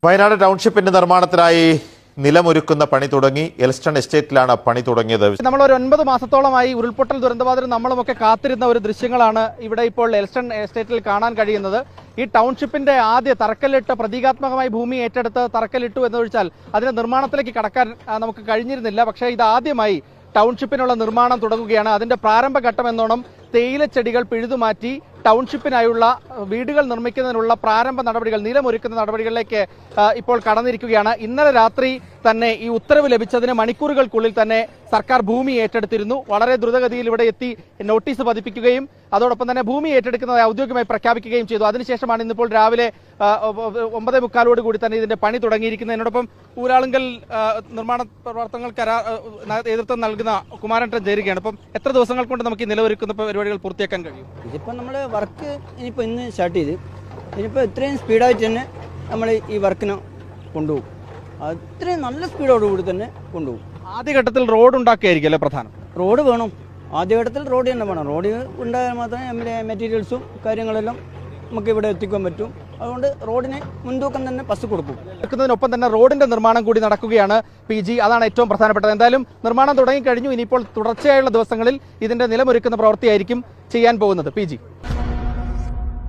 വയനാട് ടൗൺഷിപ്പിന്റെ നിർമ്മാണത്തിനായി നിലമൊരുക്കുന്ന പണി തുടങ്ങി. എൽസ്റ്റൺ എസ്റ്റേറ്റിലാണ് പണി തുടങ്ങിയത്. നമ്മൾ ഒരു 9 മാസത്തോളമായി ഉരുൾപൊട്ടൽ ദുരന്തബാധിതരും നമ്മളുമൊക്കെ കാത്തിരുന്ന ഒരു ദൃശ്യങ്ങളാണ് ഇവിടെ ഇപ്പോൾ എൽസ്റ്റൺ എസ്റ്റേറ്റിൽ കാണാൻ കഴിയുന്നത്. ഈ ടൗൺഷിപ്പിന്റെ ആദ്യ തറക്കല്ലിട്ട് പ്രതീകാത്മകമായി ഭൂമി ഏറ്റെടുത്ത് തറക്കല്ലിട്ടു എന്നൊഴിച്ചാൽ അതിന്റെ നിർമ്മാണത്തിലേക്ക് കടക്കാൻ നമുക്ക് കഴിഞ്ഞിരുന്നില്ല. പക്ഷേ ഇത് ആദ്യമായി ടൗൺഷിപ്പിനുള്ള നിർമ്മാണം തുടങ്ങുകയാണ്. അതിന്റെ പ്രാരംഭഘട്ടം എന്നോണം തേയിലച്ചെടികൾ പിഴുതുമാറ്റി ടൗൺഷിപ്പിനായുള്ള വീടുകൾ നിർമ്മിക്കുന്നതിനുള്ള പ്രാരംഭ നടപടികൾ, നിലമൊരുക്കുന്ന നടപടികളിലേക്ക് ഇപ്പോൾ കടന്നിരിക്കുകയാണ്. ഇന്നലെ രാത്രി തന്നെ ഈ ഉത്തരവ് ലഭിച്ചതിന് മണിക്കൂറുകൾക്കുള്ളിൽ തന്നെ സർക്കാർ ഭൂമി ഏറ്റെടുത്തിരുന്നു. വളരെ ദ്രുതഗതിയിൽ ഇവിടെ എത്തി നോട്ടീസ് പതിപ്പിക്കുകയും അതോടൊപ്പം തന്നെ ഭൂമി ഏറ്റെടുക്കുന്നതായി ഔദ്യോഗികമായി പ്രഖ്യാപിക്കുകയും ചെയ്തു. അതിനുശേഷമാണ് ഇന്നിപ്പോൾ രാവിലെ 9:45 കൂടി തന്നെ ഇതിന്റെ പണി തുടങ്ങിയിരിക്കുന്നത്. എന്നോടൊപ്പം ഊരാളുങ്കൽ നിർമ്മാണ പ്രവർത്തനങ്ങൾക്ക് നേതൃത്വം നൽകുന്ന കുമാരൻ ചേരുകയാണ്. അപ്പം എത്ര ദിവസങ്ങൾ കൊണ്ട് നമുക്ക് ഈ നിലവൊരുക്കുന്ന പരിപാടികൾ പൂർത്തിയാക്കാൻ കഴിയും? ഇതിപ്പോൾ നമ്മൾ വർക്ക് ഇനിയിപ്പോൾ ഇന്ന് സ്റ്റാർട്ട് ചെയ്ത് ഇനിയിപ്പോൾ ഇത്രയും സ്പീഡായിട്ട് തന്നെ നമ്മൾ ഈ വർക്കിനെ കൊണ്ടുപോകും. അത്രയും നല്ല സ്പീഡോടുകൂടി തന്നെ കൊണ്ടുപോകും. ആദ്യഘട്ടത്തിൽ റോഡ് ഉണ്ടാക്കുകയായിരിക്കും അല്ലേ പ്രധാനം? റോഡ് വേണം. ആദ്യഘട്ടത്തിൽ റോഡ് തന്നെ വേണം. റോഡ് ഉണ്ടായാൽ മാത്രമേ നമ്മുടെ മെറ്റീരിയൽസും കാര്യങ്ങളെല്ലാം നമുക്ക് ഇവിടെ എത്തിക്കാൻ പറ്റും. അതുകൊണ്ട് റോഡിന് മുൻതൂക്കം തന്നെ ബസ് കൊടുക്കും. എടുക്കുന്നതിനൊപ്പം തന്നെ റോഡിന്റെ നിർമ്മാണം കൂടി നടക്കുകയാണ് PG. അതാണ് ഏറ്റവും പ്രധാനപ്പെട്ടത്. എന്തായാലും നിർമ്മാണം തുടങ്ങിക്കഴിഞ്ഞു. ഇനിയിപ്പോൾ തുടർച്ചയായുള്ള ദിവസങ്ങളിൽ ഇതിന്റെ നിലമൊരുക്കുന്ന പ്രവൃത്തിയായിരിക്കും ചെയ്യാൻ പോകുന്നത്. PG.